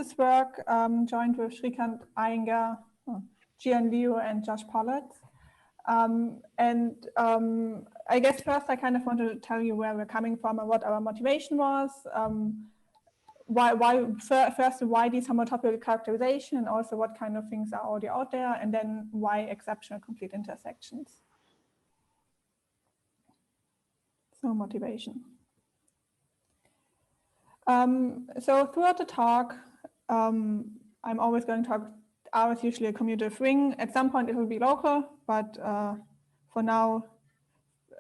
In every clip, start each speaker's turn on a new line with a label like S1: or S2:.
S1: this work joined with Shrikant Iyengar, Gian Liu, and Josh Pollard. I guess first I kind of want to tell you where we're coming from and what our motivation was. Why these homotopic characterization, and also what kind of things are already out there, and then why exceptional complete intersections. So motivation. So throughout the talk, I'm always going to talk. R is usually a commutative ring. At some point it will be local, but for now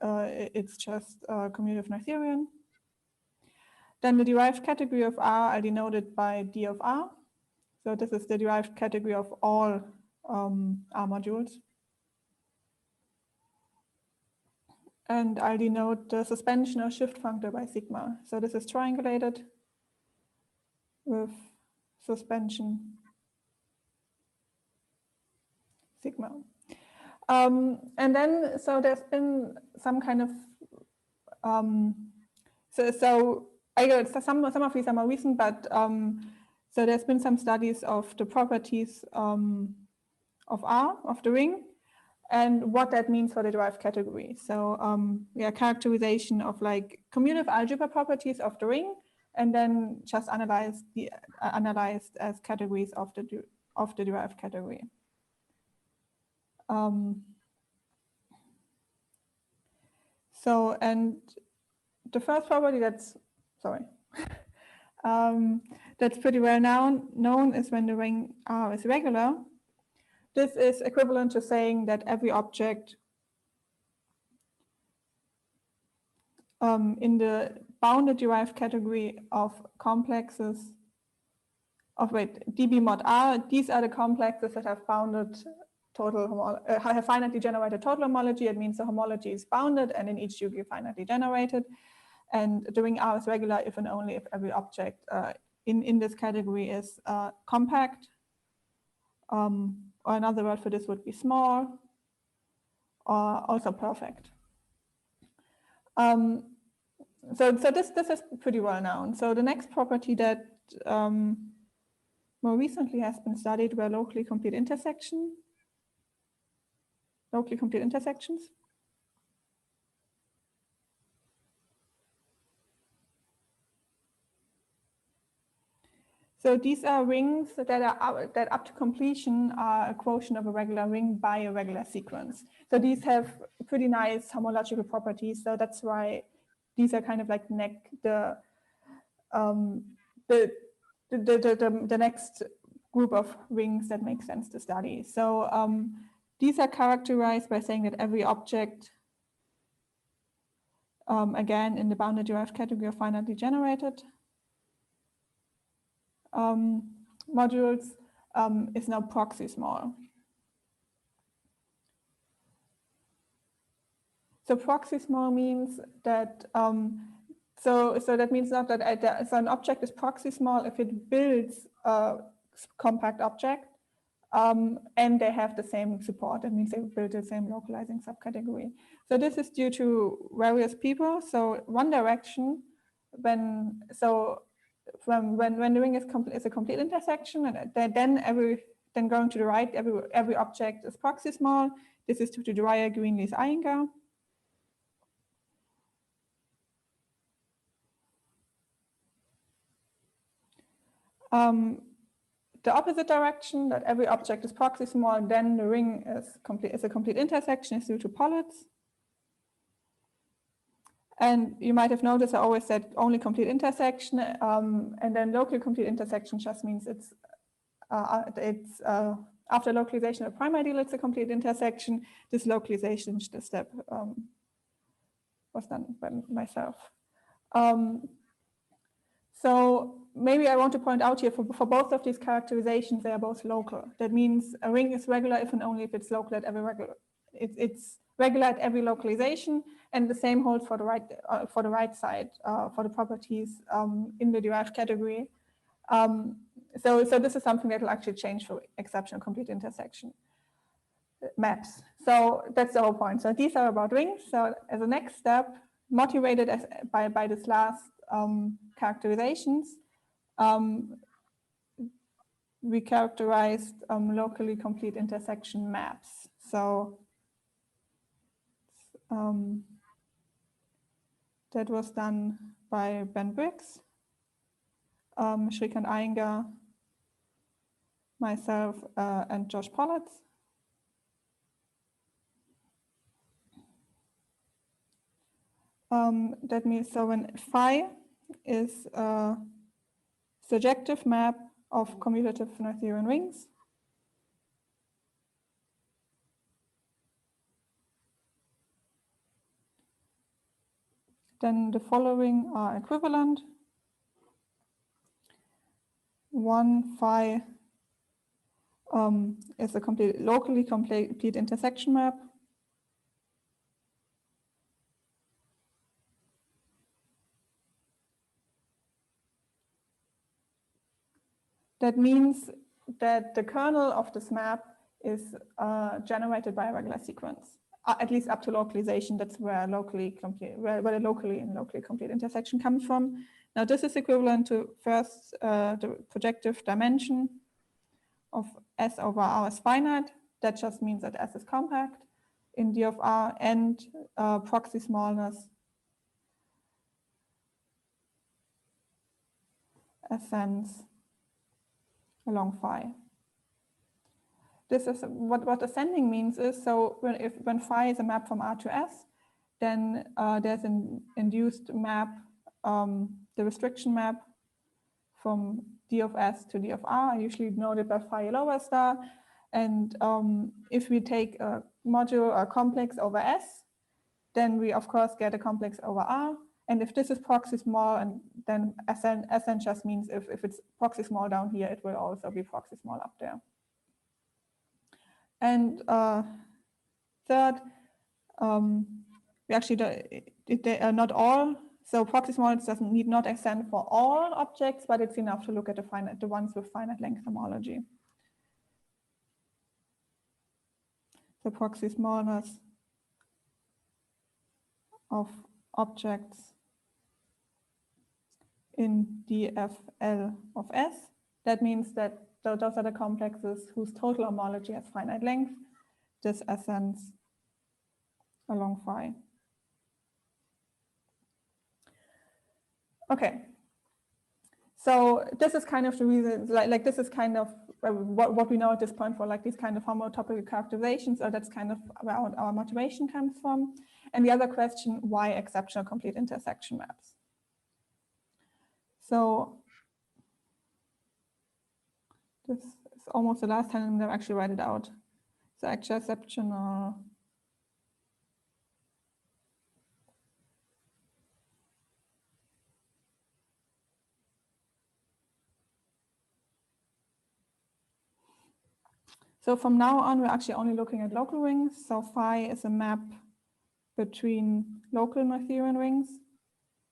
S1: it's just commutative Noetherian. Then the derived category of R are denoted by D of R. So this is the derived category of all R modules. And I'll denote the suspension or shift functor by sigma. So this is triangulated with suspension sigma. And then, so there's been some kind of, I guess some of these are more recent, but so there's been some studies of the properties of R, of the ring, and what that means for the derived category. So yeah, characterization of like commutative algebra properties of the ring, and then just analyzed as categories of the derived category. So, and the first property that's pretty well known is when the ring R is regular. This is equivalent to saying that every object in the bounded derived category of complexes of dB mod R, these are the complexes that have bounded total have finitely generated total homology. It means the homology is bounded and in each degree finitely generated. And the ring R is regular if and only if every object in this category is compact. Or another word for this would be small, or also perfect. So this is pretty well known. So the next property that more recently has been studied were locally complete intersections. So these are rings that up to completion are a quotient of a regular ring by a regular sequence. So these have pretty nice homological properties. So that's why these are kind of like the next group of rings that make sense to study. So these are characterized by saying that every object, again, in the bounded derived category of finitely generated modules, is now proxy small. So proxy small means that so that means not that so an object is proxy small if it builds a compact object and they have the same support. That means they build the same localizing subcategory. So this is due to various people. So one direction, when the ring is a complete intersection, and then going to the right, every object is proxy small. This is due to Dwyer, Greenleaf, Iyengar. The opposite direction, that every object is proxy small, then the ring is a complete intersection, is due to Pollitt's. And you might have noticed I always said only complete intersection, and then local complete intersection just means it's after localization of prime ideal, it's a complete intersection. This localization step was done by myself. So maybe I want to point out here for both of these characterizations, they are both local. That means a ring is regular if and only if it's local at every regular. It's regular at every localization, and the same holds for the right side for the properties in the derived category. So this is something that will actually change for exceptional complete intersection maps. So that's the whole point. So these are about rings. So as a next step, motivated by this last characterizations, we characterized locally complete intersection maps. So that was done by Ben Briggs, Shrikant Iyengar, myself, and Josh Politz. That means, so when phi is a surjective map of commutative Noetherian rings, then the following are equivalent. One phi is a locally complete intersection map. That means that the kernel of this map is generated by a regular sequence, at least up to localization. That's where the locally and locally complete intersection comes from. Now, this is equivalent to first the projective dimension of S over R is finite. That just means that S is compact in D of R, and proxy smallness ascends along phi. This is what ascending means is, so when phi is a map from R to S, then there's an induced map, the restriction map from D of S to D of R, usually denoted by phi lower star. And if we take a module or complex over S, then we of course get a complex over R. And if this is proxy small, and then ascend just means if it's proxy small down here, it will also be proxy small up there. And third, we actually they are not all. So proxy smallness need not extend for all objects, but it's enough to look at the ones with finite length homology. The proxy smallness of objects in DFL of S. That means that those are the complexes whose total homology has finite length. This ascends along phi. Okay. So this is kind of the reason, like this is kind of what we know at this point for like these kind of homotopic characterizations, or that's kind of where our motivation comes from. And the other question, why exceptional complete intersection maps? So this is almost the last time I'm going to actually write it out. So actually exceptional So from now on, we're actually only looking at local rings. So phi is a map between local Noetherian rings,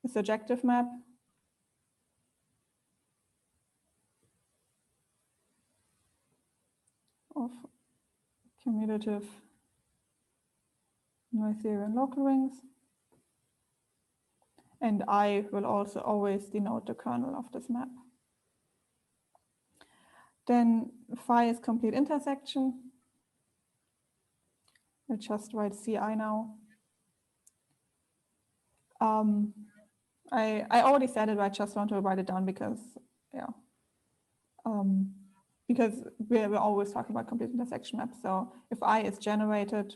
S1: a surjective map. Of commutative Noetherian local rings. And I will also always denote the kernel of this map. Then phi is complete intersection. I'll just write CI now. I already said it, but I just want to write it down because, yeah. Because we're always talking about complete intersection maps. So if I is generated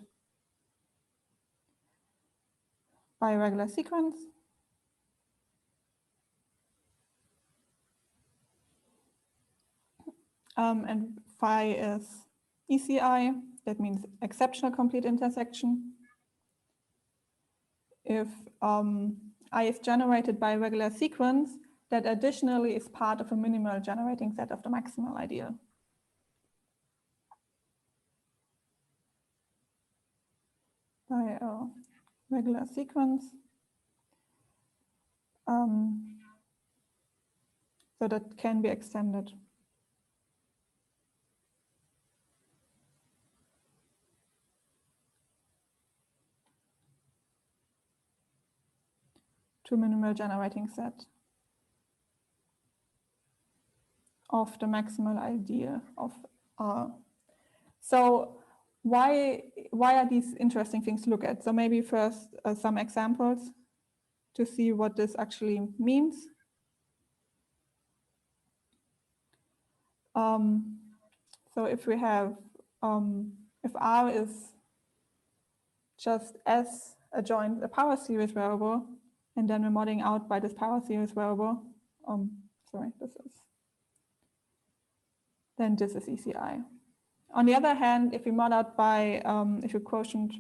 S1: by a regular sequence, and phi is ECI, that means exceptional complete intersection. If I is generated by a regular sequence, that additionally is part of a minimal generating set of the maximal ideal. By a regular sequence. So that can be extended. To minimal generating set of the maximal ideal of R. So why are these interesting things to look at? So maybe first some examples to see what this actually means. So if we have, if R is just S adjoint a power series variable, and then we're modding out by this power series variable, then this is ECI. On the other hand, if we mod out by, if we quotient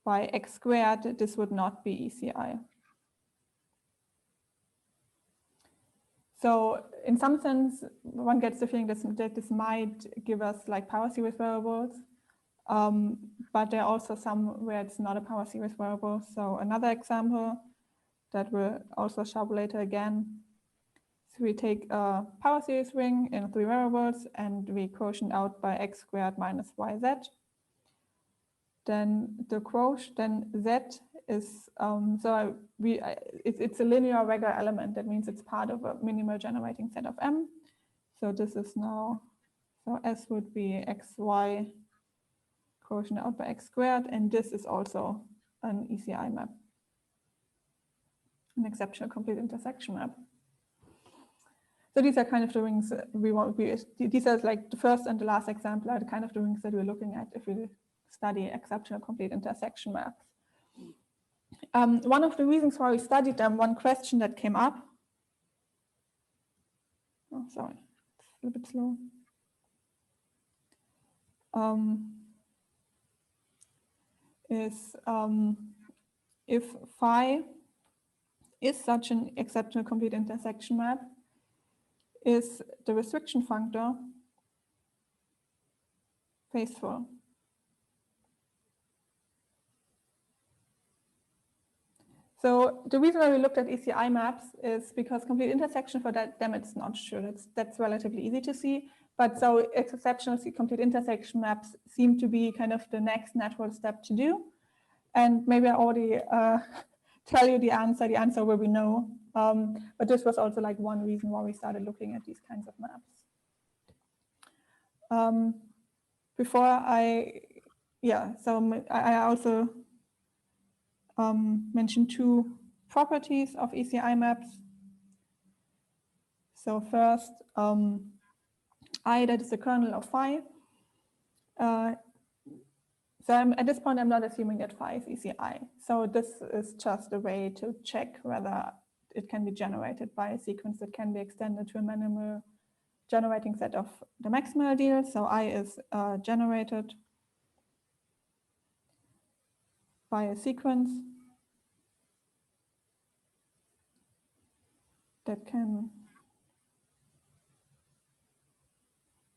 S1: by x squared, this would not be ECI. So in some sense, one gets the feeling that this might give us like power series variables, but there are also some where it's not a power series variable. So another example that we'll also show later again. So we take a power series ring in 3 variables and we quotient out by x squared minus yz. Then the quotient, then z is, it's a linear regular element. That means it's part of a minimal generating set of M. So this is now, so S would be xy quotient out by x squared, and this is also an ECI map, an exceptional complete intersection map. So these are kind of the rings we want. These are like the first and the last example are the kind of the rings that we're looking at if we study exceptional complete intersection maps. One of the reasons why we studied them, one question that came up. Oh, sorry, it's a little bit slow. Is if phi is such an exceptional complete intersection map, is the restriction functor faithful? So the reason why we looked at ECI maps is because complete intersection for them it's not sure. That's relatively easy to see. But so exceptional complete intersection maps seem to be kind of the next natural step to do. And maybe I already tell you the answer will be no. But this was also like one reason why we started looking at these kinds of maps. Before I also mentioned 2 properties of ECI maps. So first, I, that is the kernel of phi. So at this point, I'm not assuming that phi is ECI. So this is just a way to check whether it can be generated by a sequence that can be extended to a minimal generating set of the maximal ideal. So I is generated by a sequence that can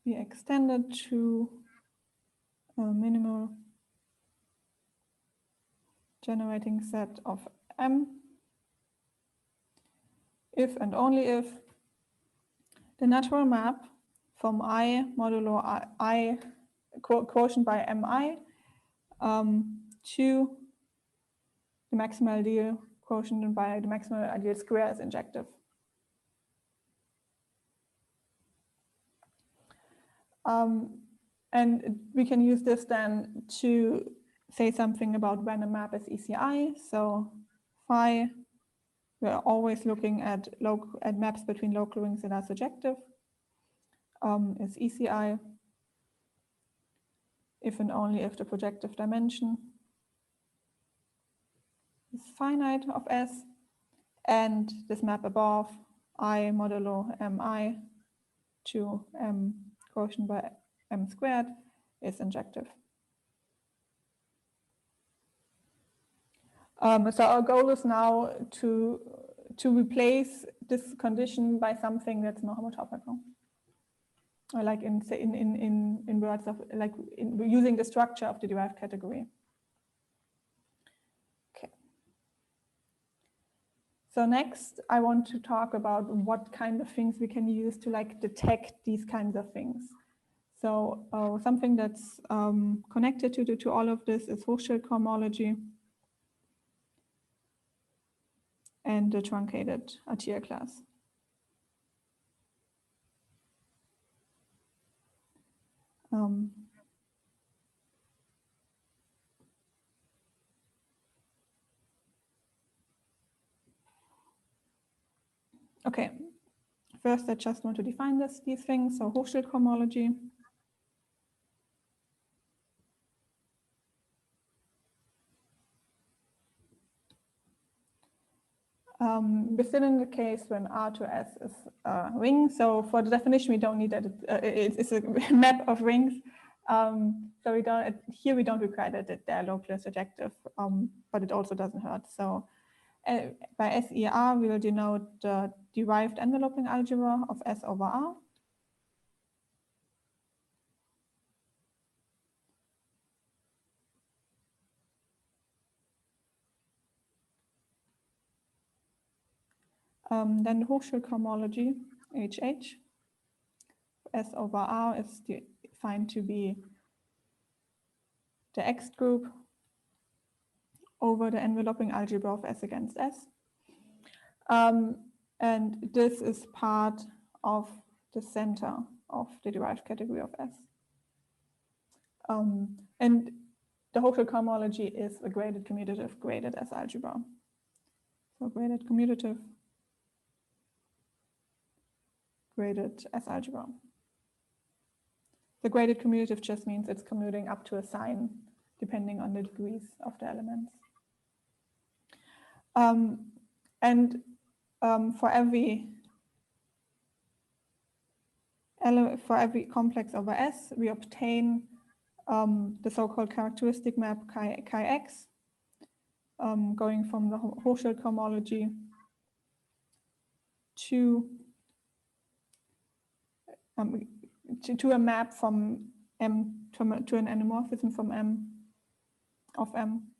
S1: be extended to a minimal generating set of M if and only if the natural map from I modulo I quotient by Mi to the maximal ideal quotient by the maximal ideal square is injective. And we can use this then to say something about when a map is ECI. So phi, we're always looking at maps between local rings that are surjective, is ECI if and only if the projective dimension is finite of S, and this map above I modulo Mi to M quotient by M squared is injective. So our goal is now to replace this condition by something that's more homotopical, or like in words of like using the structure of the derived category. Okay. So next, I want to talk about what kind of things we can use to like detect these kinds of things. So something that's connected to all of this is Hochschild cohomology and the truncated Atiyah class. Okay, first I just want to define these things. So Hochschild cohomology. We're still in the case when R to S is a ring. So for the definition, we don't need that. It's a map of rings. So we don't here we don't require that they're locally surjective, but it also doesn't hurt. So by SER, we will denote the derived enveloping algebra of S over R. Then the Hochschild cohomology, HH, S over R is defined to be the X group over the enveloping algebra of S against S. And this is part of the center of the derived category of S. And the Hochschild cohomology is a graded commutative graded S algebra. So graded commutative graded S algebra. The graded commutative just means it's commuting up to a sign depending on the degrees of the elements. For every complex over S, we obtain the so-called characteristic map chi-x, going from the Hochschild cohomology to a map from M to an anamorphism from M of M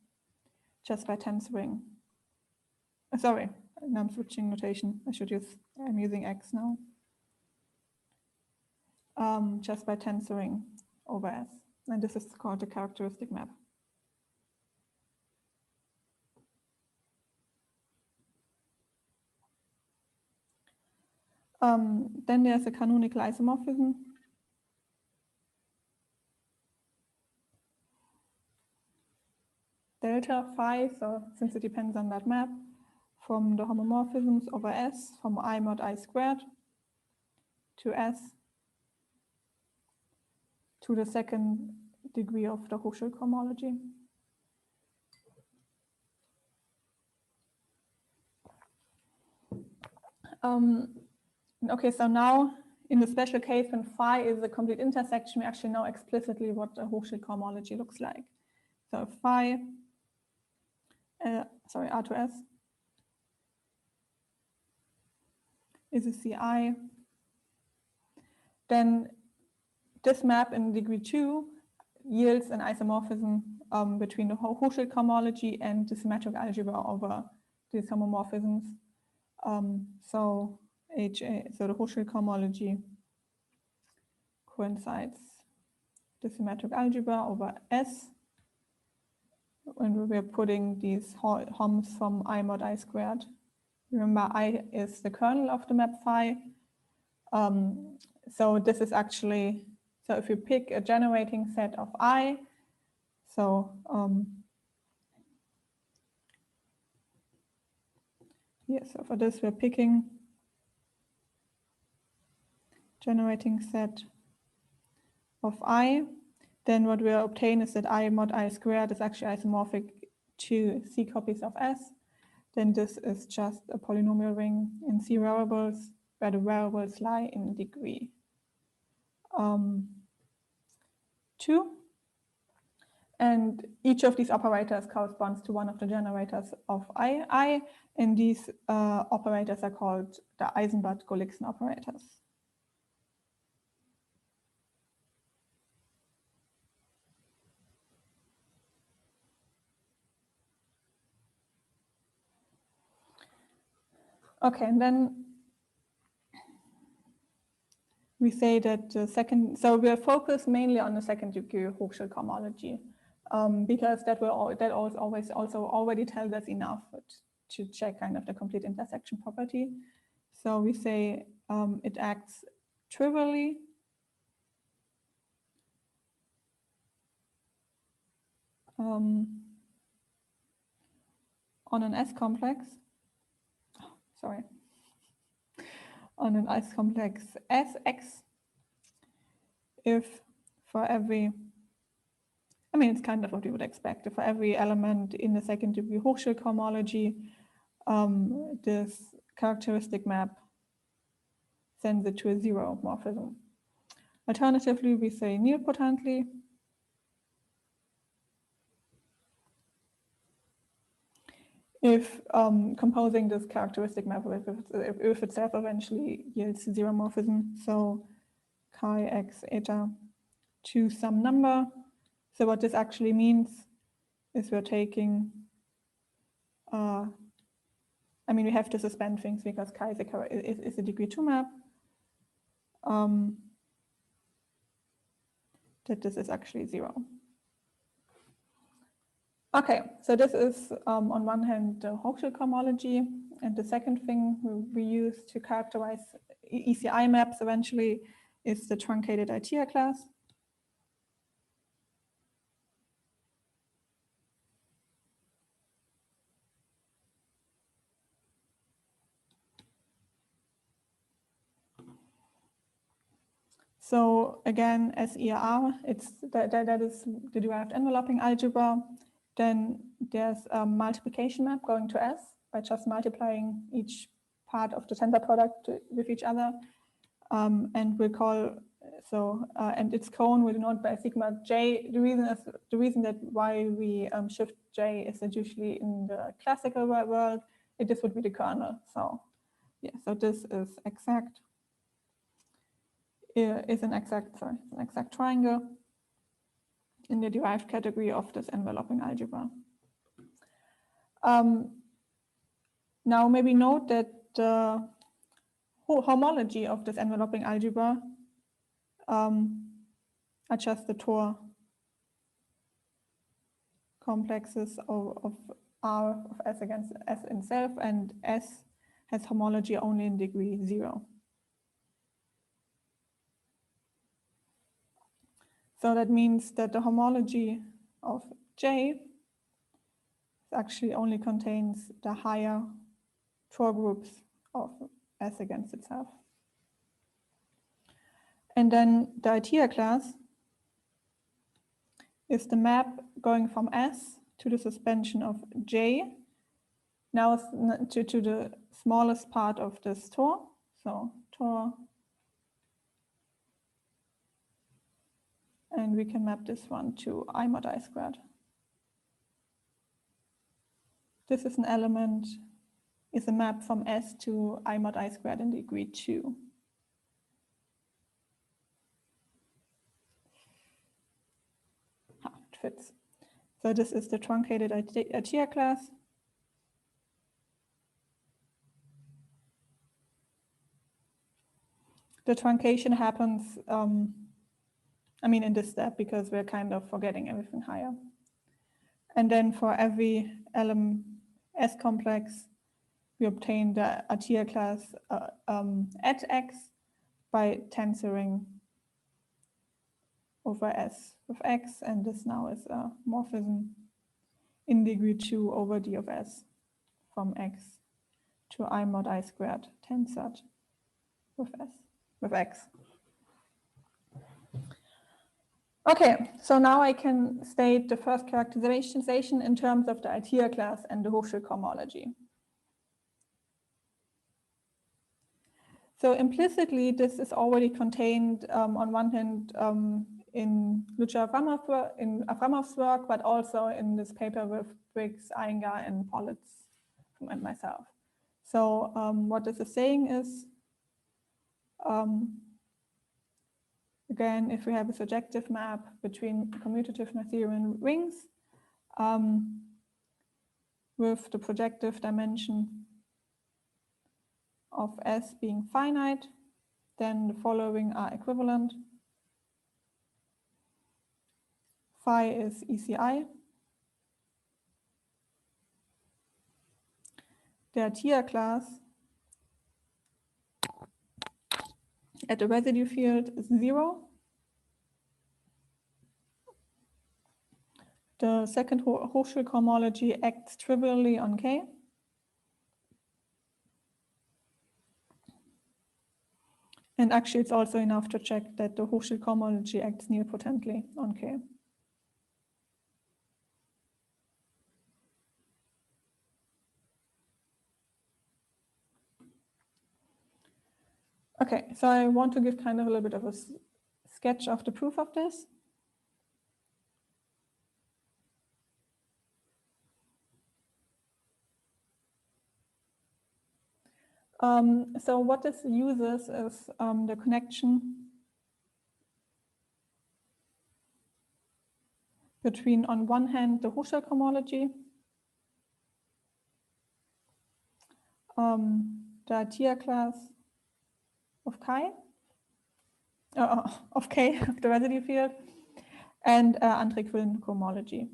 S1: just by tensoring. Sorry, now I'm switching notation. I'm using X now. Just by tensoring over S. And this is called the characteristic map. Then there's a canonical isomorphism. Delta phi, so since it depends on that map, from the homomorphisms over S, from I mod I squared to S to the second degree of the Hochschild cohomology. Okay, so now in the special case when phi is a complete intersection, we actually know explicitly what a Hochschild cohomology looks like. So if phi, R to S is a CI, then this map in degree 2 yields an isomorphism between the Hochschild cohomology and the symmetric algebra over these homomorphisms. So the Hochschild cohomology coincides the symmetric algebra over S when we're putting these homs from I mod I squared. Remember, I is the kernel of the map phi. So this is actually, so if you pick a generating set of I, so so for this we're picking generating set of I, then what we obtain is that I mod I squared is actually isomorphic to C copies of S. Then this is just a polynomial ring in C variables where the variables lie in degree 2. And each of these operators corresponds to one of the generators of I, and these operators are called the Eisenbart-Golixen operators. Okay, and then we say that the second, so we're focused mainly on the second degree Hochschild cohomology, because that always also already tells us enough to check kind of the complete intersection property. So we say it acts trivially on an S complex, on an S complex Sx, if for every, I mean, it's kind of what we would expect. If for every element in the second degree Hochschild cohomology, this characteristic map sends it to a zero morphism. Alternatively, we say nilpotently. If composing this characteristic map if itself eventually yields zero morphism, so chi x eta to some number. So what this actually means is we're taking, I mean, we have to suspend things because chi is a degree 2 map. That this is actually zero. Okay, so this is on one hand the Hochschild cohomology, and the second thing we use to characterize ECI maps eventually is the truncated ITEA class. So again, SER, that is the derived enveloping algebra. Then there's a multiplication map going to S by just multiplying each part of the tensor product with each other. And we'll call, and its cone will denote by sigma j. The reason that why we shift j is that usually in the classical world, this would be the kernel. So yeah, so this is exact. Is an exact triangle in the derived category of this enveloping algebra. Now maybe note that the homology of this enveloping algebra are just the Tor complexes of R of S against S itself, and S has homology only in degree 0. So that means that the homology of J actually only contains the higher Tor groups of S against itself. And then the ITEA class is the map going from S to the suspension of J, now to the smallest part of this Tor. So Tor. And we can map this one to I mod I squared. This is an element, is a map from S to I mod I squared in degree 2. It fits. So this is the truncated ITEA class. The truncation happens, I mean, in this step, because we're kind of forgetting everything higher. And then for every S complex, we obtain the ITEA class at X by tensoring over S with X, and this now is a morphism in degree 2 over D of S from X to I mod I squared tensored with X. Okay, so now I can state the first characterization in terms of the ITEA class and the Hochschild cohomology. So implicitly, this is already contained on one hand in Lucia Avramov's work, but also in this paper with Briggs, Iyengar, and Politz and myself. So what this is saying is, again, if we have a surjective map between commutative Noetherian rings with the projective dimension of S being finite, then the following are equivalent. Phi is ECI. The ITEA class at the residue field is 0. The second Hochschul cohomology acts trivially on K. And actually, it's also enough to check that the Hochschul cohomology acts nilpotently on K. Okay, so I want to give kind of a little bit of a sketch of the proof of this. So what this uses is the connection between, on one hand, the Hochschul cohomology, the tier class of K, of the residue field, and Antrequillen cohomology.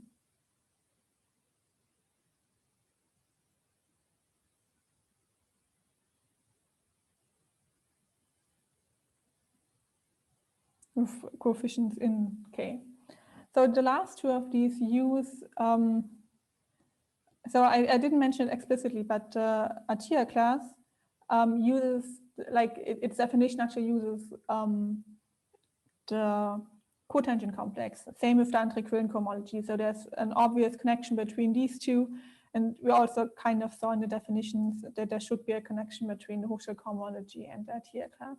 S1: With coefficients in K. So the last two of these use, so I didn't mention it explicitly, but a tier class uses, like its definition actually uses the cotangent complex. Same with the Antrequillen cohomology. So there's an obvious connection between these two. And we also kind of saw in the definitions that there should be a connection between the Hochschul cohomology and the tier class.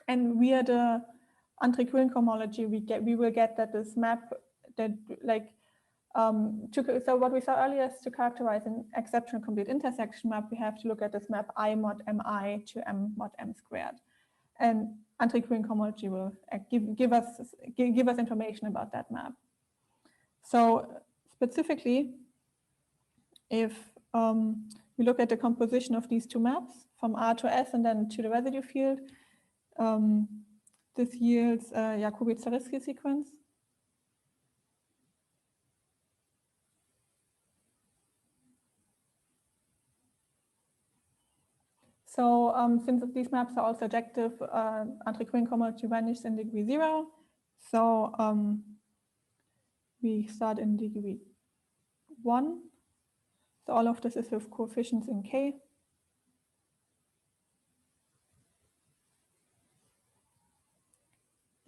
S1: And via the Antrequillen cohomology, we will get that this map that so what we saw earlier is to characterize an exceptional complete intersection map, we have to look at this map I mod mi to m mod m squared. And Antrequillen cohomology will give us information about that map. So specifically, if we look at the composition of these two maps from R to S and then to the residue field, this yields a Jacobi-Zariski sequence. So since these maps are all surjective, Antrequillen cohomology vanishes in degree 0. So we start in degree 1. So all of this is with coefficients in K.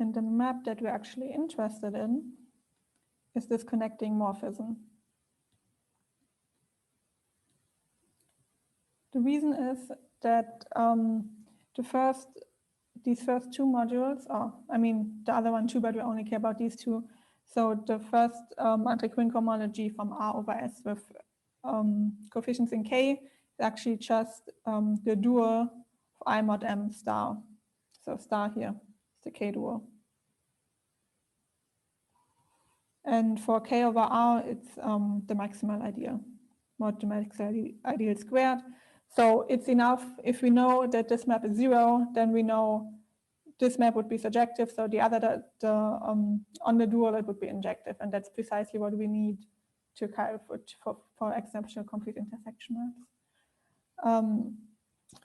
S1: And the map that we're actually interested in is this connecting morphism. The reason is that these first two modules, the other one too, but we only care about these two. So the first Antrequillen cohomology from R over S with coefficients in K is actually just the dual of I mod M star. So star here is the K dual. And for K over R, it's the maximal ideal, mod the maximal ideal squared. So it's enough if we know that this map is 0, then we know this map would be surjective. So the other, on the dual, it would be injective. And that's precisely what we need to for exceptional complete intersection maps.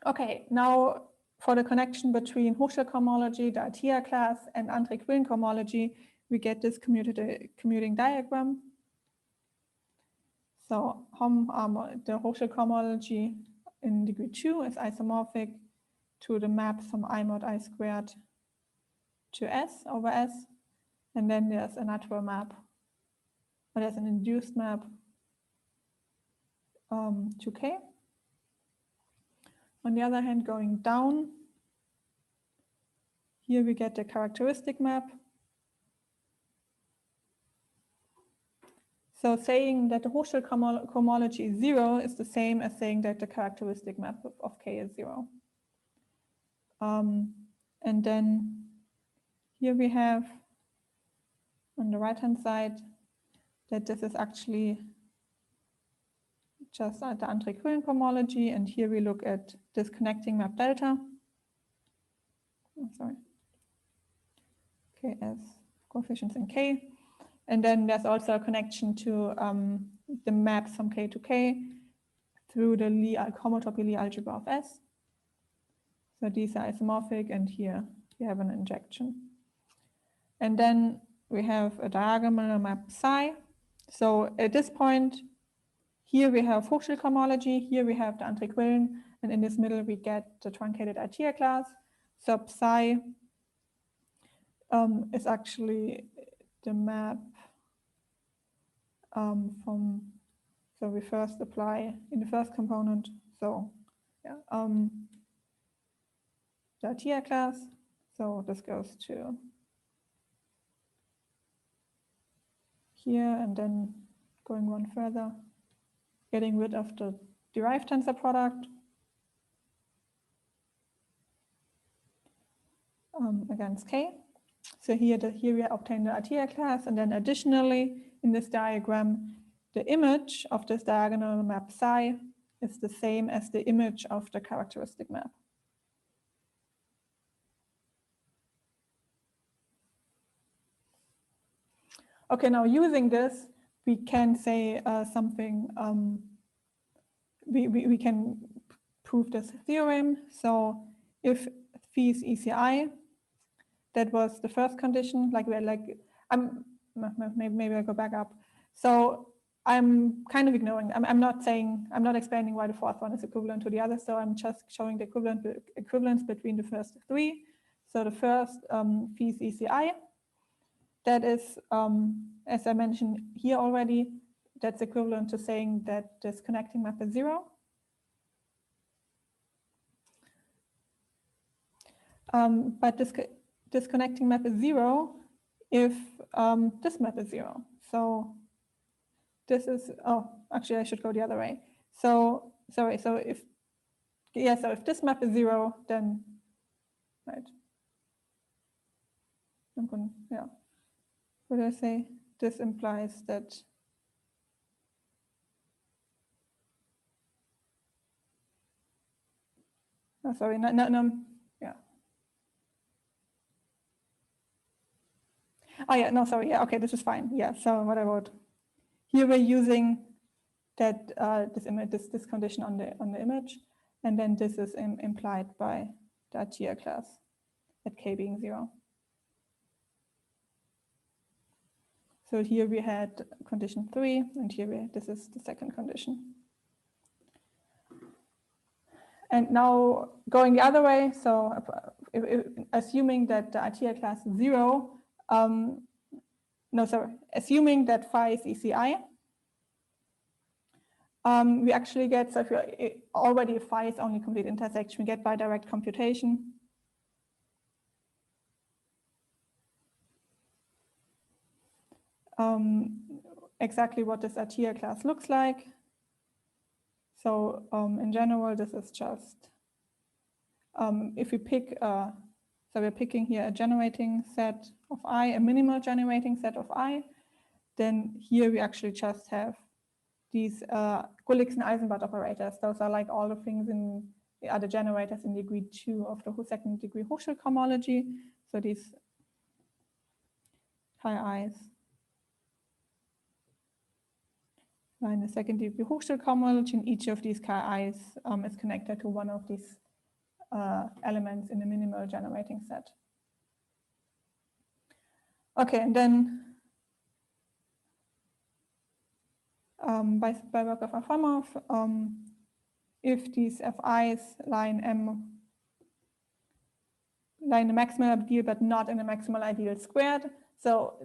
S1: Okay, now for the connection between Hochschul cohomology, the tier class, and Antrequillen cohomology, we get this commuting diagram. So the Hochschul cohomology in degree 2 is isomorphic to the map from I mod I squared to S over S. And then there's a natural map, or there's an induced map to K. On the other hand, going down, here we get the characteristic map. So saying that the Hochschul cohomology is 0 is the same as saying that the characteristic map of K is 0. And then here we have on the right-hand side that this is actually just the Antrequillen cohomology, and here we look at this connecting map delta. KS coefficients in K. And then there's also a connection to the maps from K to K through the homotopy Lie algebra of S. So these are isomorphic, and here we have an injection. And then we have a diagonal map psi. So at this point, here we have Hochschulcohomology, here we have the Antriquillen, and in this middle we get the truncated Artier class. So psi is actually the map so we first apply in the first component, so yeah, the Artier class. So this goes to here and then going one further, getting rid of the derived tensor product. Against K. So here we obtain the Artier class, and then additionally in this diagram, the image of this diagonal map psi is the same as the image of the characteristic map. Okay, now using this, we can say something, we can prove this theorem. So if phi is ECI, that was the first condition, maybe I'll go back up. So I'm kind of ignoring, I'm not explaining why the fourth one is equivalent to the other. So I'm just showing the equivalence between the first three. So the first phi is ECI. That is, as I mentioned here already, that's equivalent to saying that this connecting map is 0. But this connecting map is 0 if this map is 0. So this is, oh, actually I should go the other way. So, sorry, so if this map is 0, then, right. I'm going, yeah. What did I say? This implies that oh, sorry, no, yeah. Oh yeah, no, sorry, yeah, okay, this is fine. Yeah, so what I wrote here, we're using that this condition on the image, and then this is implied by the Artier class at K being 0. So here we had condition 3, and here this is the second condition. And now going the other way, so assuming that the Artier class is 0, assuming that phi is ECI, we actually get, so if you're already phi is only complete intersection, we get by direct computation. Exactly what this Artier class looks like. So in general, this is just, if we pick, so we're picking here a generating set of I, a minimal generating set of I, then here we actually just have these Gulliksen-Eisenbart operators. Those are like all the things are the generators in degree 2 of the second degree Hochschulcohomology. So these chi i's are in the second degree Hochschulcohomology, and each of these chi i's is connected to one of these elements in the minimal generating set. Okay, and then by work of Afamov, if these Fi's lie in the maximal ideal but not in the maximal ideal squared, so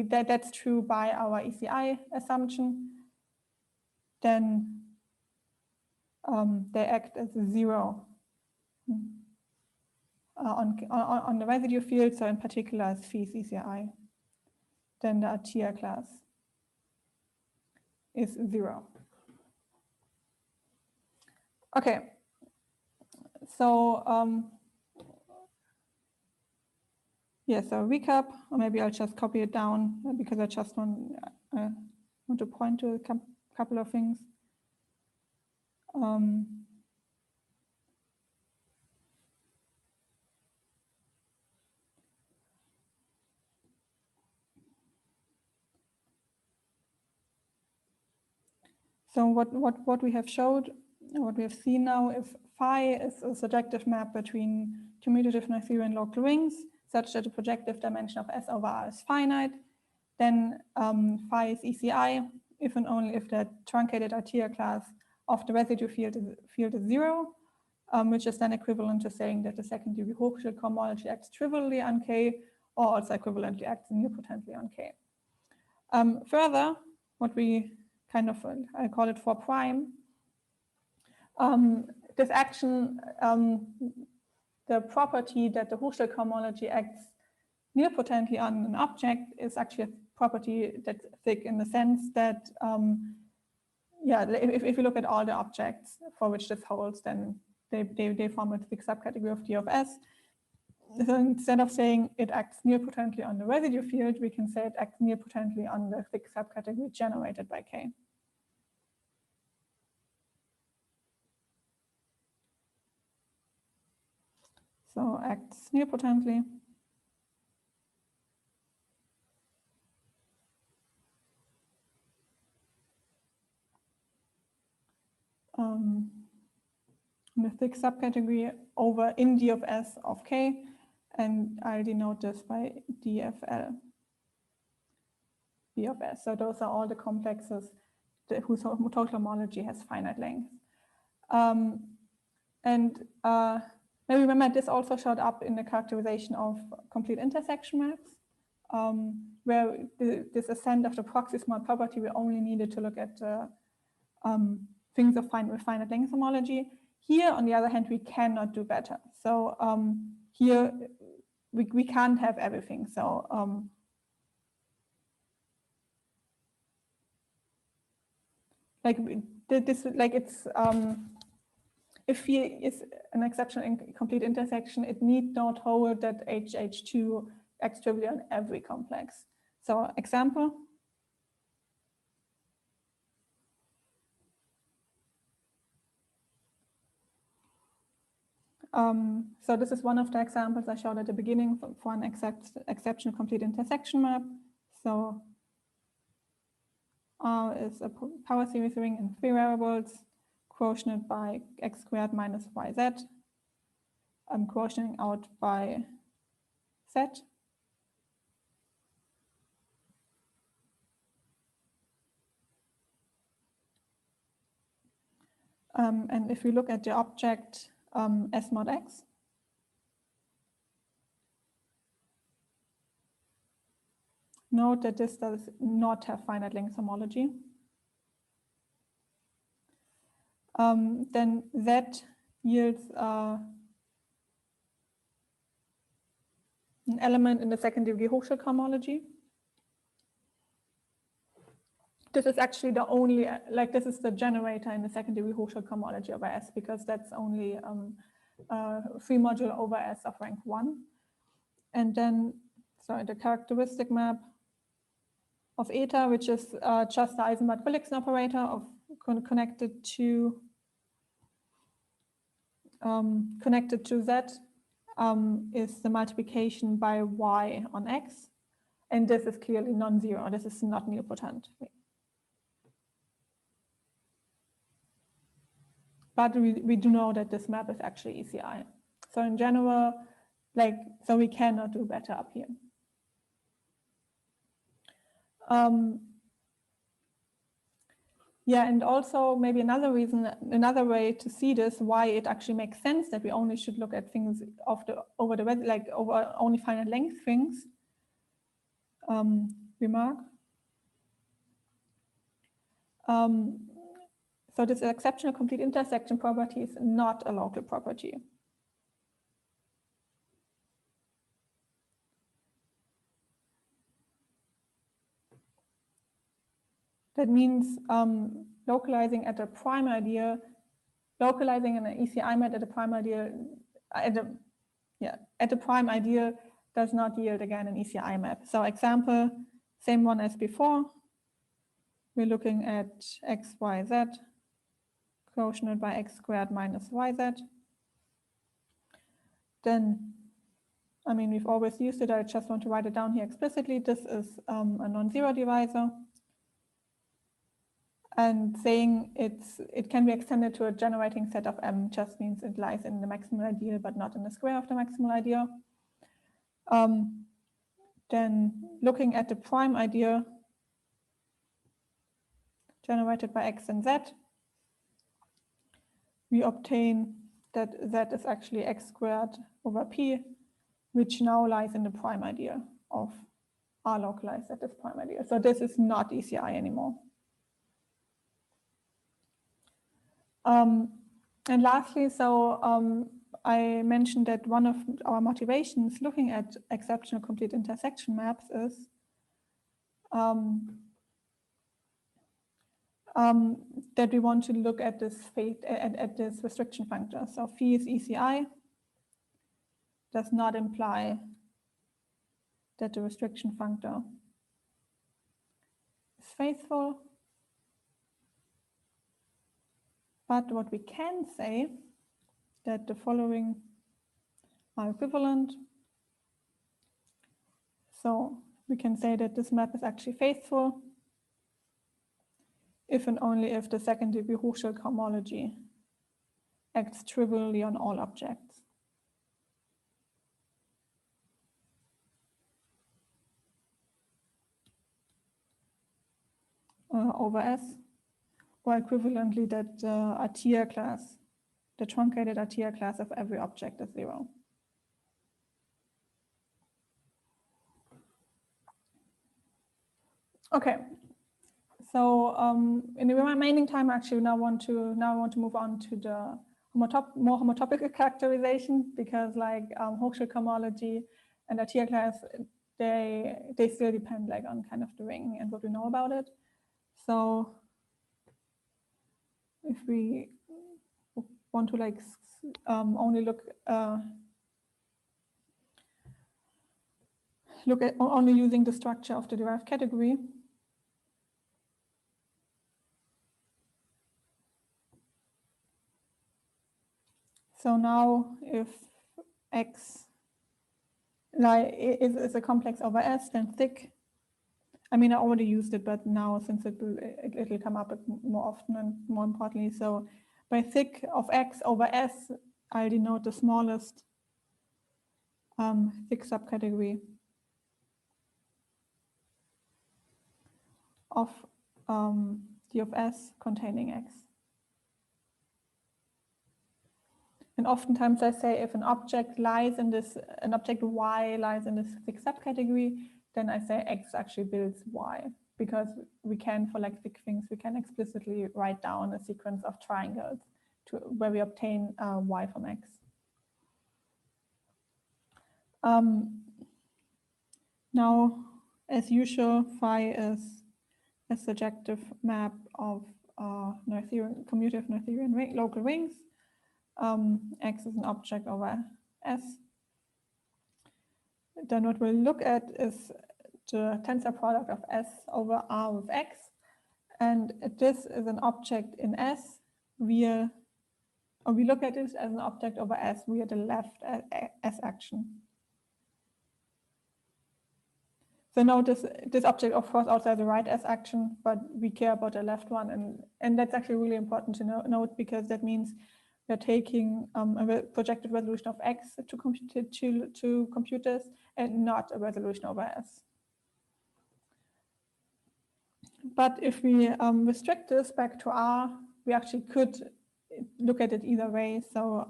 S1: that's true by our ECI assumption, then they act as 0 on the residue field, so in particular as phi is ECI, then the Artier class is 0. Okay, so yeah, so recap, or maybe I'll just copy it down because I just want to point to a couple of things. So what we have showed, what we have seen now, if phi is a surjective map between commutative Noetherian local rings, such that the projective dimension of S over R is finite, then phi is ECI if and only if the truncated arterial class of the residue field is 0, which is then equivalent to saying that the second-degree Hochschild cohomology acts trivially on K, or also equivalently acts nilpotently on K. Further, what we kind of, I call it 4 prime, this action, the property that the Hochschild cohomology acts nilpotently on an object is actually a property that's thick in the sense that, yeah, if you look at all the objects for which this holds, then they form a thick subcategory of D of S. So instead of saying it acts nilpotently on the residue field, we can say it acts nilpotently on the thick subcategory generated by K. So acts nilpotently. The thick subcategory over in D of S of K, and I denote this by DFL B of S. So those are all the complexes whose total homology has finite length. And maybe remember this also showed up in the characterization of complete intersection maps, where this ascent of the proxy small property we only needed to look at things with finite length homology. Here, on the other hand, we cannot do better. So here we can't have everything. So like this, like it's if phi is an exceptional incomplete intersection, it need not hold that HH2 acts trivially on every complex. So example. So this is one of the examples I showed at the beginning for an exceptional complete intersection map. So R is a power series ring in 3 variables, quotient by x squared minus yz. I'm quotienting out by z. And if we look at the object S mod x, note that this does not have finite length homology. Then Z yields an element in the second-degree Hochschild cohomology. This is actually the only, like this is the generator in the second-degree Hochschild cohomology over S, because that's only free module over S of rank 1. And then, sorry, the characteristic map of eta, which is just the Eisenbart-Willigsen operator of connected to Z, is the multiplication by Y on X. And this is clearly non-zero. This is not nilpotent. But we do know that this map is actually ECI. So in general, like, so we cannot do better up here. Yeah, and also maybe another reason, another way to see this, why it actually makes sense that we only should look at things over only finite length things. Remark. So this exceptional complete intersection property is not a local property. That means localizing at a prime ideal, localizing in an ECI map at a prime ideal, at a prime ideal does not yield again an ECI map. So example, same one as before. We're looking at x, y, z, quotient by x squared minus yz. Then, I mean, we've always used it. I just want to write it down here explicitly. This is a non-zero divisor. And saying it can be extended to a generating set of M just means it lies in the maximal ideal, but not in the square of the maximal ideal. then looking at the prime idea generated by x and z, we obtain that z is actually x squared over p, which now lies in the prime idea of R localized at this prime idea. So this is not ECI anymore. And lastly, I mentioned that one of our motivations looking at exceptional complete intersection maps is that we want to look at this at this restriction functor. So phi is ECI does not imply that the restriction functor is faithful. But what we can say that the following are equivalent. So we can say that this map is actually faithful if and only if the second degree Hochschild cohomology acts trivially on all objects. Over S, or equivalently that the Artier class, the truncated Artier class of every object is 0. Okay, so in the remaining time, actually, now I want to move on to the more homotopic characterization, because like Hochschild cohomology and Artier class, they still depend like on kind of the ring and what we know about it. So if we want to like only look at only using the structure of the derived category, so now if X is a complex over S, then thick. I mean, I already used it, but now since it will come up more often and more importantly, so by thick of X over S, I'll denote the smallest thick subcategory of D of S containing X. And oftentimes I say if an object lies in this, an object Y lies in this thick subcategory, then I say X actually builds Y, because we can, for like thick things, we can explicitly write down a sequence of triangles where we obtain Y from X. Now, as usual, phi is a surjective map of commutative Noetherian local rings. X is an object over S. Then what we'll look at is the tensor product of S over R with X. And this is an object in S via, or we look at this as an object over S via the left S action. So notice this object, of course, also has a right S action, but we care about the left one. And that's actually really important to note, because that means we're taking a projected resolution of X to computers and not a resolution over S. But if we restrict this back to R, we actually could look at it either way. So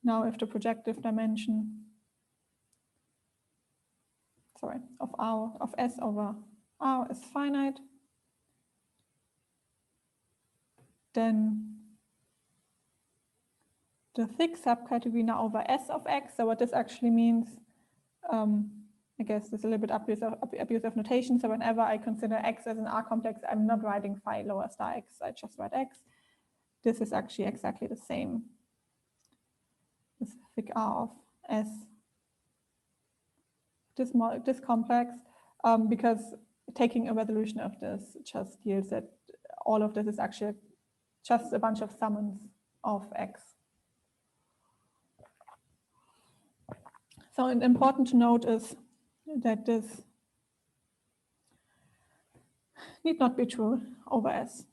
S1: now if the projective dimension, of S over R is finite, then the thick subcategory now over S of X. So what this actually means, I guess there's a little bit abuse of notation. So whenever I consider X as an R complex, I'm not writing phi lower star X, I just write X. This is actually exactly the same. This thick R of S, this complex, because taking a resolution of this just yields that all of this is actually just a bunch of summons of X. So important to note is that this need not be true over S.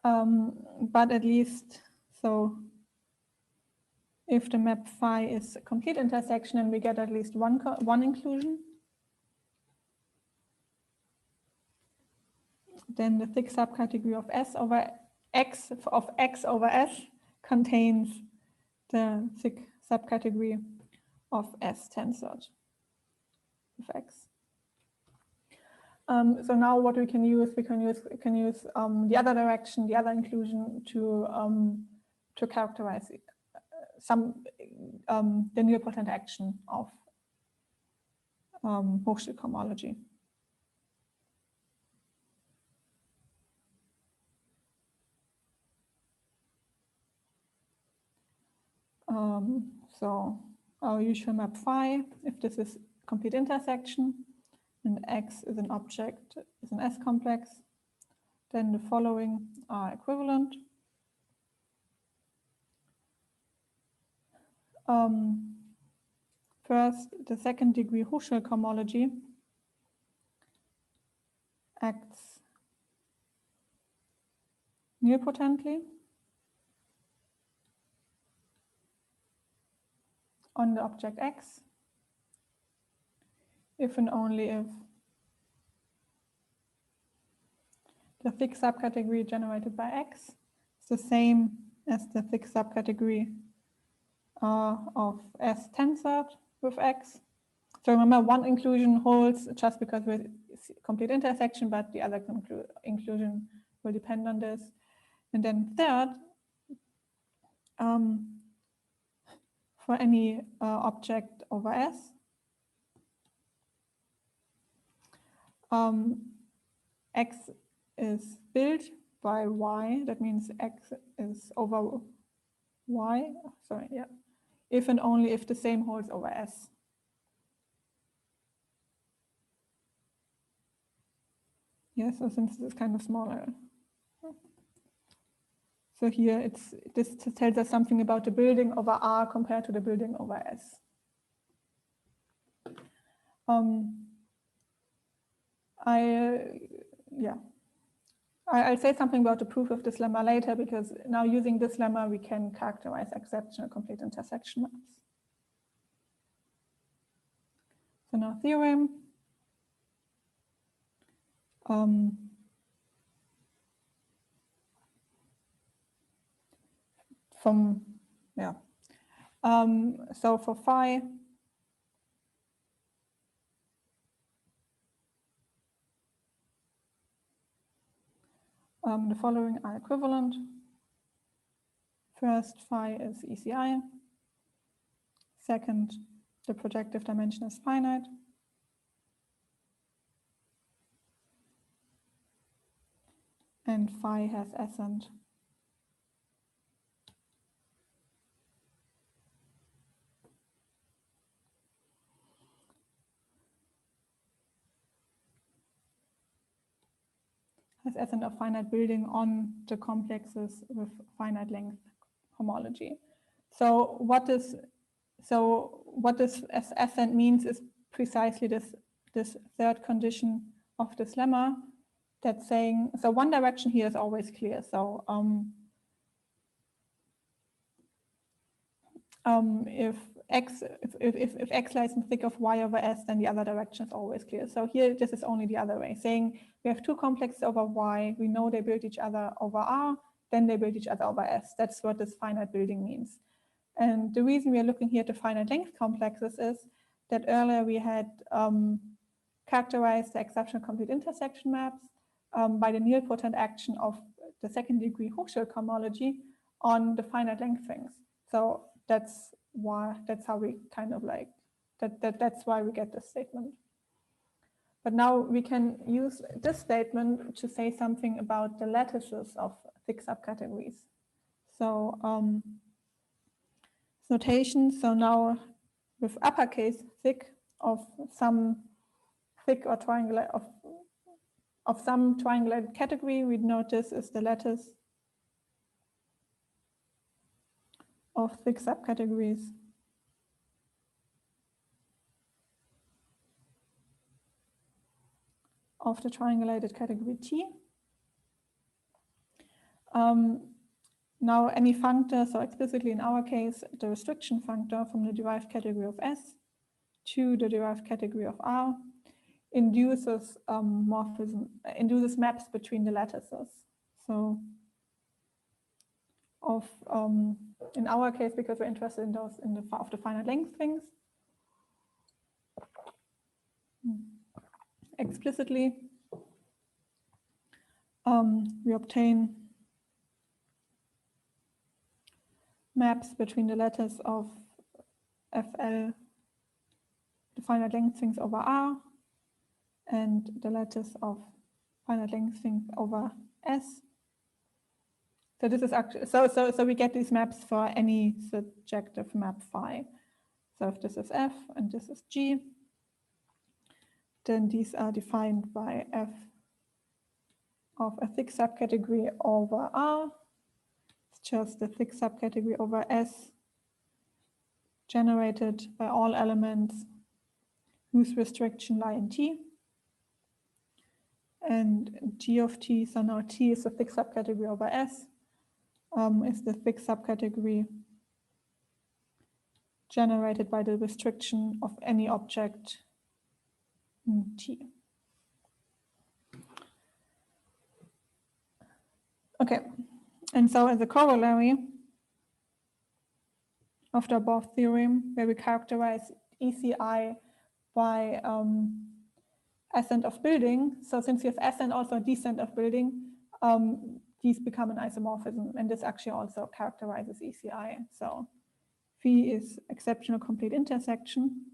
S1: But at least, so if the map phi is a complete intersection and we get at least one inclusion, then the thick subcategory of S over X of X over S contains the thick subcategory of S tensored of X. So now what we can use the other direction, the other inclusion to characterize the nilpotent action of Hochschulcohomology. So our usual map phi, if this is complete intersection and X is an object, is an S complex, then the following are equivalent. First, the second degree Hochschulcohomology acts nilpotently on the object X if and only if the thick subcategory generated by X is the same as the thick subcategory of S tensored with X. So remember, one inclusion holds just because we're complete intersection, but the other inclusion will depend on this. And then third, for any object over S, X is built by Y. That means X is over Y. Sorry, yeah. If and only if the same holds over S. Yeah, so since it's kind of smaller. So here this tells us something about the building over R compared to the building over S. I'll say something about the proof of this lemma later, because now using this lemma we can characterize exceptional complete intersection maps. So now theorem. So for phi, the following are equivalent. First, phi is ECI. Second, the projective dimension is finite. And phi has ascent. Has ascent of finite building on the complexes with finite length homology. So what this ascent means is precisely this third condition of this lemma, that's saying, so one direction here is always clear. So if X lies in thick of Y over S, then the other direction is always clear. So here this is only the other way, saying we have two complexes over Y, we know they build each other over R, then they build each other over S. That's what this finite building means. And the reason we are looking here to finite length complexes is that earlier we had characterized the exceptional complete intersection maps by the nilpotent action of the second degree Hochschulcohomology on the finite length things. So that's how we kind of like that's why we get this statement. But now we can use this statement to say something about the lattices of thick subcategories. So notation. So now with uppercase thick of some thick or triangular of some triangulated category, we notice is the lattice of thick subcategories of the triangulated category T. Now any functor, so explicitly in our case, the restriction functor from the derived category of S to the derived category of R induces induces maps between the lattices. So in our case, because we're interested in those of the finite length things, explicitly we obtain maps between the lattice of FL, the finite length things over R, and the lattice of finite length things over S. So this is actually so we get these maps for any surjective map phi. So if this is F and this is G, then these are defined by F of a thick subcategory over R. It's just the thick subcategory over S generated by all elements whose restriction lie in T. And G of T, so now T is the thick subcategory over S, is the thick subcategory generated by the restriction of any object in T. Okay, and so as a corollary of the above theorem, where we characterize ECI by ascent of building, so since we have ascent also descent of building, these become an isomorphism, and this actually also characterizes ECI. So phi is exceptional complete intersection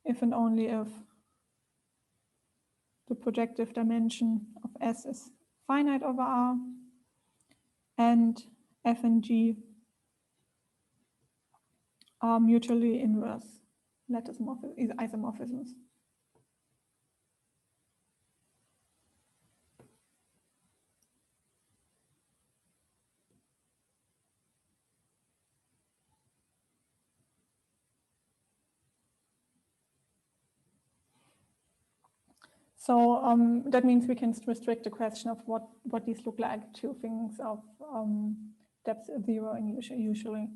S1: if and only if the projective dimension of S is finite over R, and F and G are mutually inverse lattice isomorphisms. So that means we can restrict the question of what these look like to things of depth 0 and usually.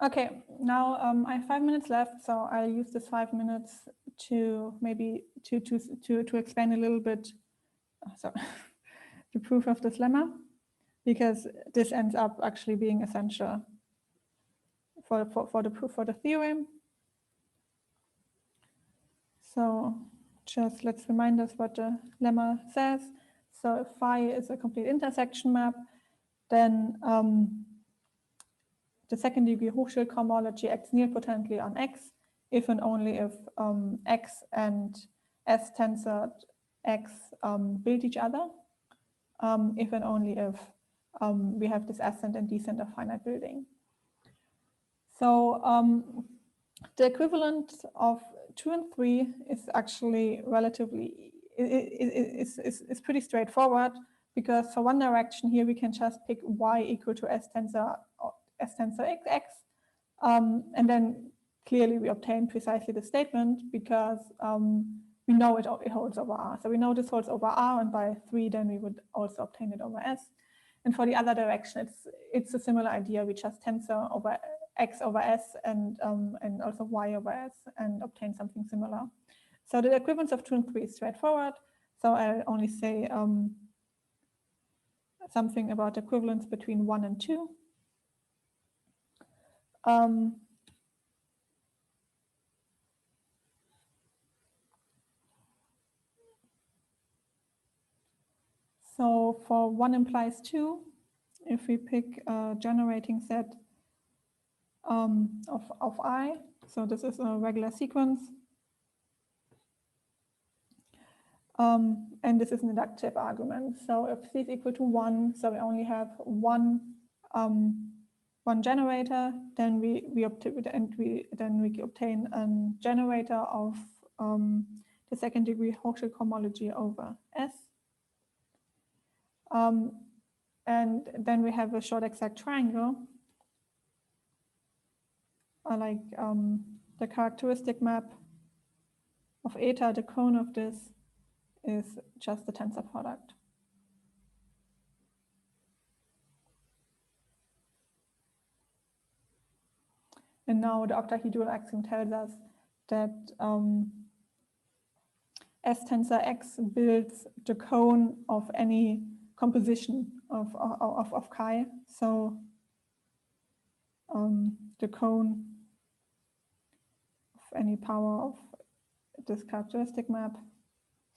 S1: Okay, now I have 5 minutes left, so I'll use this 5 minutes to maybe to explain a little bit the proof of this lemma, because this ends up actually being essential for the proof for the theorem. So just let's remind us what the lemma says. So if phi is a complete intersection map, then the second degree Hochschild cohomology acts nilpotently on X if and only if X and S tensor X build each other, if and only if we have this ascent and descent of finite building. So the equivalent of 2 and 3 is actually relatively, is pretty straightforward, because for one direction here we can just pick y equal to S tensor x, and then clearly we obtain precisely the statement because we know it holds over R. So we know this holds over R, and by 3 then we would also obtain it over S. And for the other direction, it's a similar idea. We just tensor over X over S and also Y over S and obtain something similar. So the equivalence of 2 and 3 is straightforward. So I'll only say something about equivalence between 1 and 2. So for 1 implies 2, if we pick a generating set of I, so this is a regular sequence, and this is an inductive argument. So if C is equal to 1, so we only have one generator, then we obtain a generator of the second degree Hochschild cohomology over S. And then we have a short exact triangle, like the characteristic map of eta, the cone of this is just the tensor product. And now the octahedral axiom tells us that S tensor X builds the cone of any composition of chi. So the cone of any power of this characteristic map.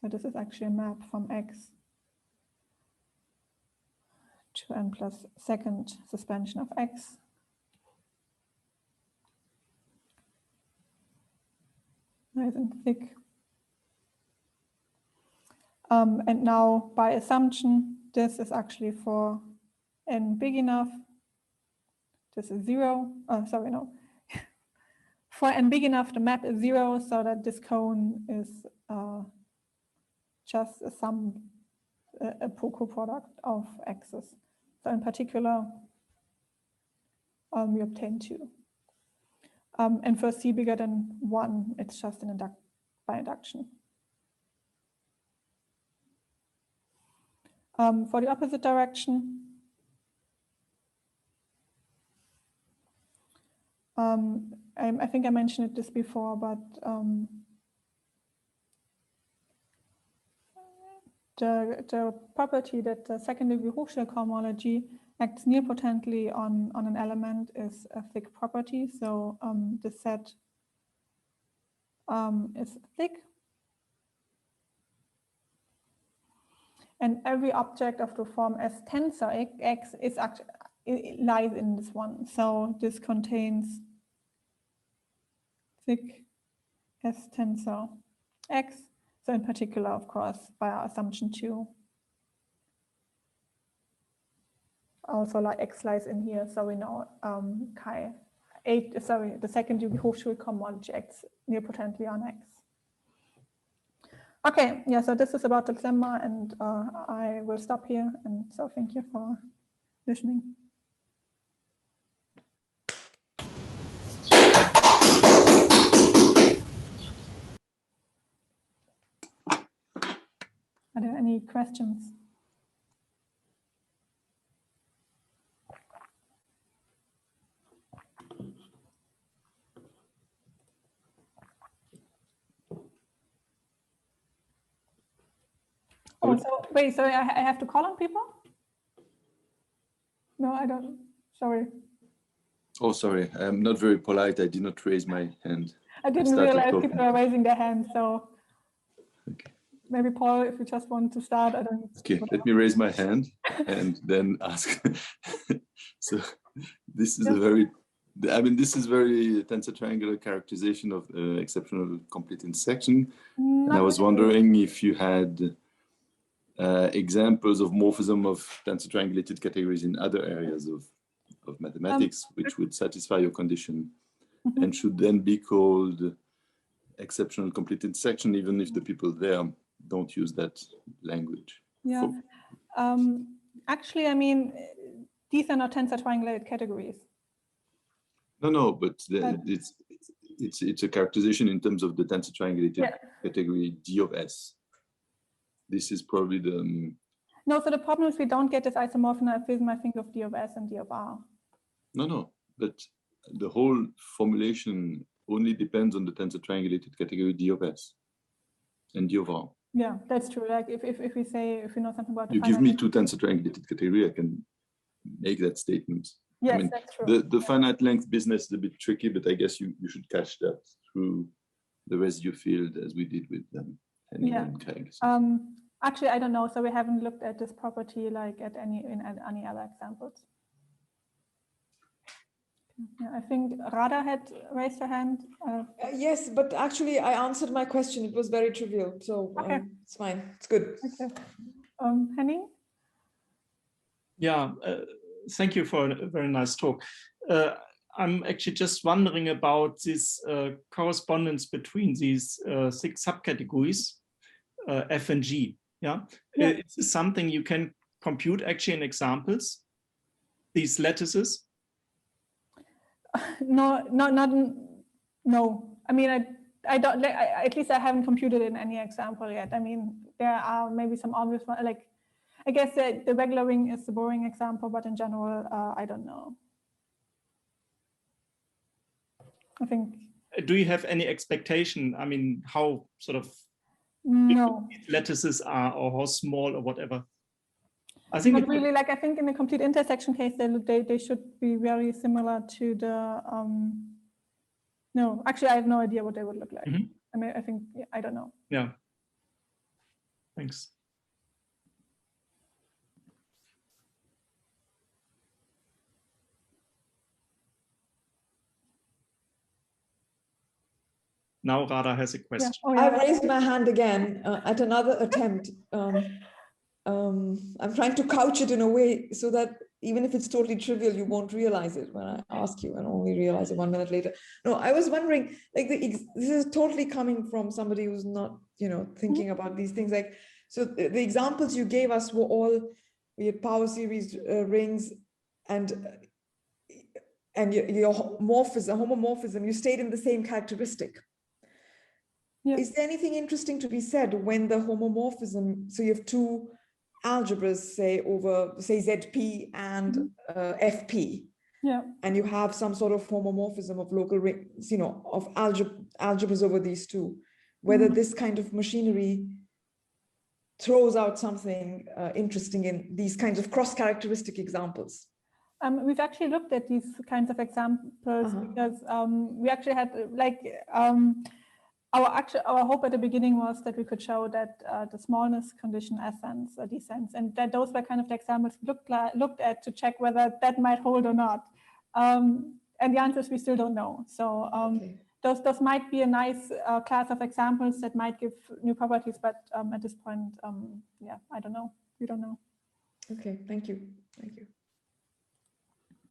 S1: So this is actually a map from X to n plus second suspension of X. Nice and thick. And now by assumption, this is actually for n big enough. This is 0. Sorry, no. For n big enough, the map is 0, so that this cone is just a sum, a co-product of x's. So in particular, we obtain 2. And for c bigger than 1, it's just an by induction. For the opposite direction, I think I mentioned this before, but the property that the second degree Hochschild cohomology acts nilpotently on an element is a thick property. So the set is thick. And every object of the form S tensor X is actually, it lies in this one. So this contains thick S tensor X. So in particular, of course, by our assumption 2. Also like X lies in here. So we know the second degree Hochschild cohomology acts nilpotently on X. Okay, yeah, so this is about the lemma, and I will stop here. And so thank you for listening. Are there any questions? Oh, so wait, so I have to call on people? No, I don't. Sorry.
S2: Oh, sorry. I'm not very polite. I did not raise my hand.
S1: I didn't realize people were raising their hands. So okay. Maybe Paul, if you just want to start, I don't.
S2: Okay, let me raise my hand and then ask. So this is a very, this is very tensor triangular characterization of exceptional complete intersection. And I was wondering if you had examples of morphism of tensor triangulated categories in other areas of mathematics, which would satisfy your condition and should then be called exceptional complete intersection, even if the people there don't use that language.
S1: Yeah. Actually, I mean, these are not tensor triangulated categories.
S2: No, but it's a characterization in terms of the tensor triangulated category D of S. This is probably the...
S1: No, so the problem is we don't get this isomorphism, I think, of D of S and D of R.
S2: No, but the whole formulation only depends on the tensor triangulated category D of S and D of R.
S1: Yeah, that's true. Like if we say, if you know something about the
S2: you give me two tensor triangulated category, I can make that statement.
S1: Yes,
S2: I mean,
S1: that's true.
S2: The finite length business is a bit tricky, but I guess you should catch that through the residue field as we did with Henning and Craig.
S1: Actually, I don't know. So we haven't looked at this property like at any other examples. Yeah, I think Radha had raised her hand.
S3: Yes, but actually I answered my question. It was very trivial, so
S1: okay.
S3: It's fine. It's good.
S1: Okay. Henning?
S4: Yeah, thank you for a very nice talk. I'm actually just wondering about this correspondence between these 6 subcategories, F and G. Yeah, is this something you can compute actually in examples? These lattices?
S1: No. I mean, I don't. At least I haven't computed in any example yet. I mean, there are maybe some obvious ones. Like, I guess the regular ring is the boring example, but in general, I don't know. I think.
S4: Do you have any expectation? I mean, how sort of
S1: No.
S4: lattices are, or how small, or whatever? I think
S1: But really, like I think in the complete intersection case, they should be very similar to the. No, actually, I have no idea what they would look like. I mean, I think I don't know.
S4: Yeah. Thanks. Now Radha has a question.
S1: Yeah. Oh, yeah.
S3: I've raised my hand again at another attempt. I'm trying to couch it in a way so that even if it's totally trivial, you won't realize it when I ask you and only realize it 1 minute later. No, I was wondering, like this is totally coming from somebody who's not, thinking about these things. Like, so the examples you gave us were all, we had power series rings and your homomorphism, you stayed in the same characteristic. Yeah. Is there anything interesting to be said when the homomorphism, so you have two algebras, say over, say ZP and FP, yeah, and you have some sort of homomorphism of local rings, of algebras over these two, whether this kind of machinery throws out something interesting in these kinds of cross-characteristic examples.
S1: We've actually looked at these kinds of examples because we actually had our hope at the beginning was that we could show that the smallness condition ascends or descends, and that those were kind of the examples looked at to check whether that might hold or not. And the answer is we still don't know. So those might be a nice class of examples that might give new properties, but at this point, yeah, I don't know. We don't know.
S3: Okay, thank you. Thank you.